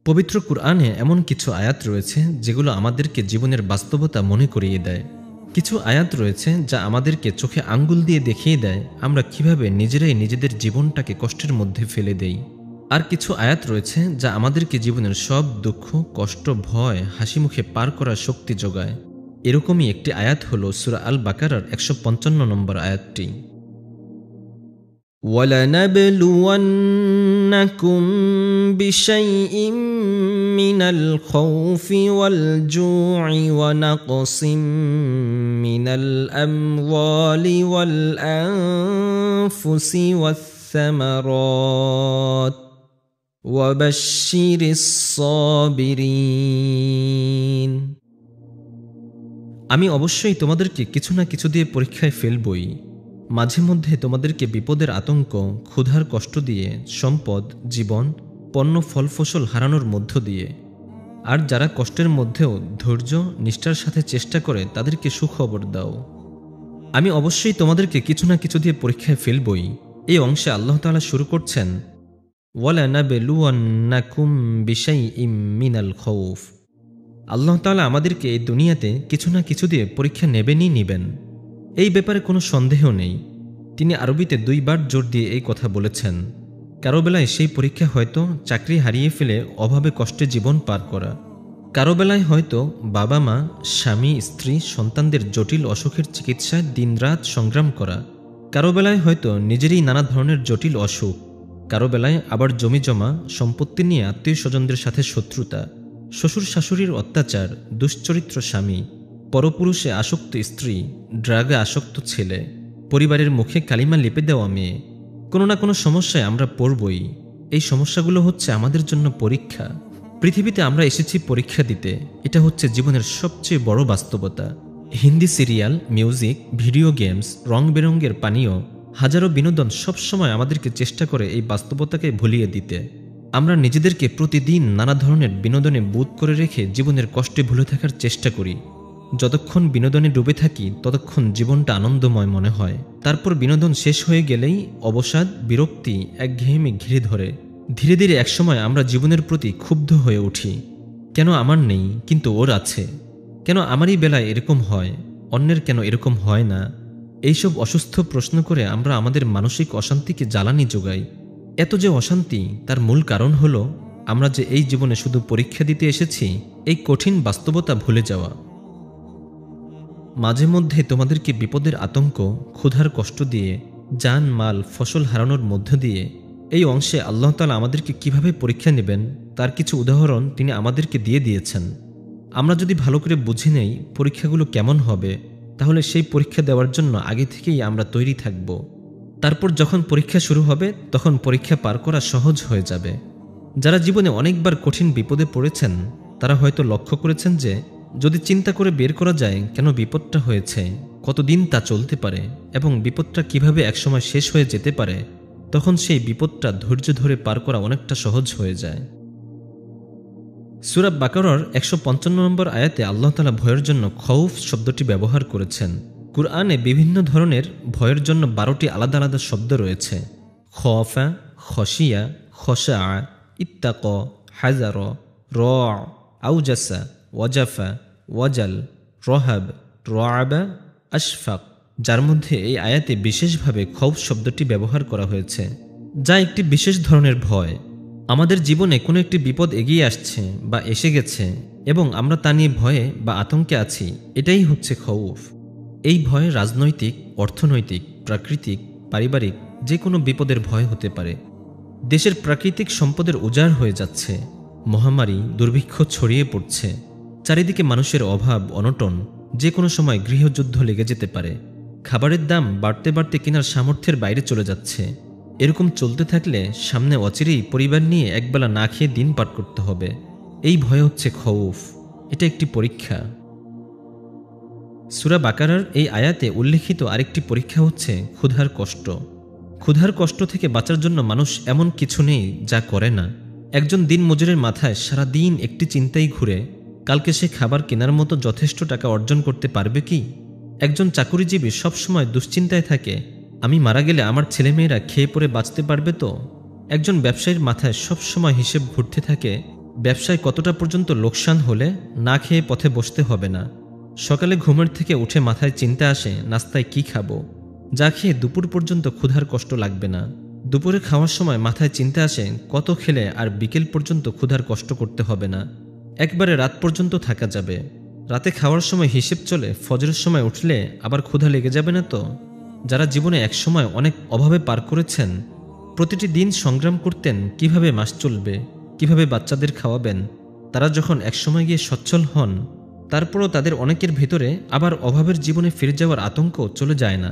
পবিত্র কুরআনে এমন কিছু আয়াত রয়েছে যেগুলো আমাদেরকে জীবনের বাস্তবতা মনে করিয়ে দেয়। কিছু আয়াত রয়েছে যা আমাদেরকে চোখে আঙ্গুল দিয়ে দেখিয়ে দেয় আমরা কিভাবে নিজেরাই নিজেদের জীবনটাকে কষ্টের মধ্যে ফেলে দেই। আর কিছু আয়াত রয়েছে যা আমাদেরকে জীবনের সব দুঃখ, কষ্ট, ভয় হাসিমুখে পার করার শক্তি যোগায়। এরকমই একটি আয়াত হলো সূরা আল বাকারার ১৫৫ নম্বর আয়াতটি। وَلَنَبْلُوَنَّكُمْ بِشَيْءٍ مِّنَ الْخَوْفِ وَالْجُوعِ وَنَقْصٍ مِّنَ الْأَمْوَالِ وَالْأَنفُسِ وَالثَّمَرَاتِ وَبَشِّرِ الصَّابِرِينَ। আমি অবশ্যই তোমাদেরকে কিছু না কিছু দিয়ে পরীক্ষায় ফেলবই। মাঝে মধ্যে তোমাদেরকে বিপদের আতঙ্ক, ক্ষুধার কষ্ট দিয়ে, সম্পদ, জীবন, পণ্য, ফল ফসল হারানোর মধ্য দিয়ে। আর যারা কষ্টের মধ্যেও ধৈর্য, নিষ্ঠার সাথে চেষ্টা করে তাদেরকে সুখবর দাও। আমি অবশ্যই তোমাদেরকে কিছু না কিছু দিয়ে পরীক্ষায় ফেলবই। এই অংশে আল্লাহ তাআলা শুরু করছেন ওয়ালানাবলুওয়ান্নাকুম বিশাইইম মিনাল খাউফ। আল্লাহ তাআলা আমাদেরকে এই দুনিয়াতে কিছু না কিছু দিয়ে পরীক্ষা নেবেন। এই ব্যাপারে কোনো সন্দেহ নেই। তিনি আরবিতে 2 বার জোর দিয়ে এই কথা বলেছেন। কারো বেলায় সেই পরীক্ষা হয়তো চাকরি হারিয়ে ফেলে অভাবে কষ্টে জীবন পার করা, কারো বেলায় হয়তো বাবা মা, স্বামী, স্ত্রী, সন্তানদের জটিল অসুখের চিকিৎসায় দিনরাত সংগ্রাম করা, কারো বেলায় হয়তো নিজেরই নানা ধরনের জটিল অসুখ, কারো বেলায় আবার জমি জমা সম্পত্তি নিয়ে আত্মীয় স্বজনদের সাথে শত্রুতা, শ্বশুর শাশুড়ির অত্যাচার, দুশ্চরিত্র স্বামী, পরপুরুষে আসক্ত স্ত্রী, ড্রাগে আসক্ত ছেলে, পরিবারের মুখে কালিমা লিপে দেওয়া মেয়ে। কোনো না কোনো সমস্যায় আমরা পড়বই। এই সমস্যাগুলো হচ্ছে আমাদের জন্য পরীক্ষা। পৃথিবীতে আমরা এসেছি পরীক্ষা দিতে। এটা হচ্ছে জীবনের সবচেয়ে বড় বাস্তবতা। Hindi serial, music, video games, রং বেরঙের পানীয়, হাজারো বিনোদন সবসময় আমাদেরকে চেষ্টা করে এই বাস্তবতাকে ভুলিয়ে দিতে। আমরা নিজেদেরকে প্রতিদিন নানা ধরনের বিনোদনে বুঁদ করে রেখে জীবনের কষ্টে ভুলে থাকার চেষ্টা করি। যতক্ষণ বিনোদনে ডুবে থাকি ততক্ষণ জীবনটা আনন্দময় মনে হয়। তারপর বিনোদন শেষ হয়ে গেলেই অবসাদ, বিরক্তি, একঘেয়েমি ঘিরে ধরে। ধীরে ধীরে একসময় আমরা জীবনের প্রতি ক্ষুব্ধ হয়ে উঠি। কেন আমার নেই কিন্তু ওর আছে? কেন আমারই বেলায় এরকম হয়, অন্যের কেন এরকম হয় না? এইসব অসুস্থ প্রশ্ন করে আমরা আমাদের মানসিক অশান্তিকে জ্বালানি যোগাই। এত যে অশান্তি, তার মূল কারণ হলো আমরা যে এই জীবনে শুধু পরীক্ষা দিতে এসেছি, এই কঠিন বাস্তবতা ভুলে যাওয়া। মাঝে মধ্যে তোমাদেরকে বিপদের আতঙ্ক, ক্ষুধার কষ্ট দিয়ে, জান মাল, ফসল হারানোর মধ্য দিয়ে এই অংশে আল্লাহ তাআলা আমাদেরকে কিভাবে পরীক্ষা নেবেন তার কিছু উদাহরণ তিনি আমাদেরকে দিয়ে দিয়েছেন। আমরা যদি ভালো করে বুঝে নেই পরীক্ষাগুলো কেমন হবে, তাহলে সেই পরীক্ষা দেওয়ার জন্য আগে থেকেই আমরা তৈরি থাকব। তারপর যখন পরীক্ষা শুরু হবে তখন পরীক্ষা পার করা সহজ হয়ে যাবে। যারা জীবনে অনেকবার কঠিন বিপদে পড়েছেন তারা হয়তো লক্ষ্য করেছেন যে যদি চিন্তা করে বের করা যায় কেন বিপদটা হয়েছে, কতদিন তা চলতে পারে এবং বিপদটা কিভাবে একসময় শেষ হয়ে যেতে পারে, তখন সেই বিপদটা ধৈর্য ধরে পার করা অনেকটা সহজ হয়ে যায়। সূরা বাকারার ১৫৫ নম্বর আয়াতে আল্লাহ তাআলা ভয়ের জন্য খৌফ শব্দটি ব্যবহার করেছেন। কুরআনে বিভিন্ন ধরনের ভয়ের জন্য ১২টি আলাদা আলাদা শব্দ রয়েছে। খফা, খশিয়া, খশা, ইত্তাক, হাজার, আউজাসা, ওয়াজাফা, ওয়াজাল, রহাব, রআবা, আশফাক, যার মধ্যে এই আয়াতে বিশেষভাবে খৌফ শব্দটি ব্যবহার করা হয়েছে, যা একটি বিশেষ ধরনের ভয়। আমাদের জীবনে কোনো একটি বিপদ এগিয়ে আসছে বা এসে গেছে এবং আমরা তা নিয়ে ভয়ে বা আতঙ্কে আছি, এটাই হচ্ছে খৌফ। এই ভয় রাজনৈতিক, অর্থনৈতিক, প্রাকৃতিক, পারিবারিক যে কোনো বিপদের ভয় হতে পারে। দেশের প্রাকৃতিক সম্পদের উজাড় হয়ে যাচ্ছে, মহামারী, দুর্ভিক্ষ ছড়িয়ে পড়ছে, চারিদিকে মানুষের অভাব, অনটন, যে কোনো সময় গৃহযুদ্ধ লেগে যেতে পারে, খাবারের দাম বাড়তে বাড়তে কেনার সামর্থ্যের বাইরে চলে যাচ্ছে। এরকম চলতে থাকলে সামনে অচিরেই পরিবার নিয়ে একবেলা না খেয়ে দিন পার করতে হবে। এই ভয় হচ্ছে খৌফ। এটা একটি পরীক্ষা। সূরা বাকারার এই আয়াতে উল্লেখিত আরেকটি পরীক্ষা হচ্ছে ক্ষুধার কষ্ট। ক্ষুধার কষ্ট থেকে বাঁচার জন্য মানুষ এমন কিছু নেই যা করে না। একজন দিনমজুরের মাথায় সারা দিন একটি চিন্তাই ঘুরে, কালকে সে খাবার কেনার মতো যথেষ্ট টাকা অর্জন করতে পারবে কি? একজন চাকুরিজীবী সবসময় দুশ্চিন্তায় থাকে, আমি মারা গেলে আমার ছেলেমেয়েরা খেয়ে পরে বাঁচতে পারবে তো? একজন ব্যবসায়ীর মাথায় সবসময় হিসেব ঘুরতে থাকে, ব্যবসায় কতটা পর্যন্ত লোকসান হলে না খেয়ে পথে বসতে হবে না। সকালে ঘুমের থেকে উঠে মাথায় চিন্তা আসে নাস্তায় কি খাবো, যা খেয়ে দুপুর পর্যন্ত ক্ষুধার কষ্ট লাগবে না। দুপুরে খাওয়ার সময় মাথায় চিন্তা আসে কত খেলে আর বিকেল পর্যন্ত ক্ষুধার কষ্ট করতে হবে না, একবারে রাত পর্যন্ত থাকা যাবে। রাতে খাওয়ার সময় হিসেব চলে ফজরের সময় উঠলে আবার ক্ষুধা লেগে যাবে না তো। যারা জীবনে একসময় অনেক অভাবে পার করেছেন, প্রতিটি দিন সংগ্রাম করতেন কিভাবে মাস চলবে, কিভাবে বাচ্চাদের খাওয়াবেন, তারা যখন একসময় গিয়ে সচ্ছল হন, তারপরও তাদের অনেকের ভেতরে আবার অভাবের জীবনে ফিরে যাওয়ার আতঙ্ক চলে যায় না।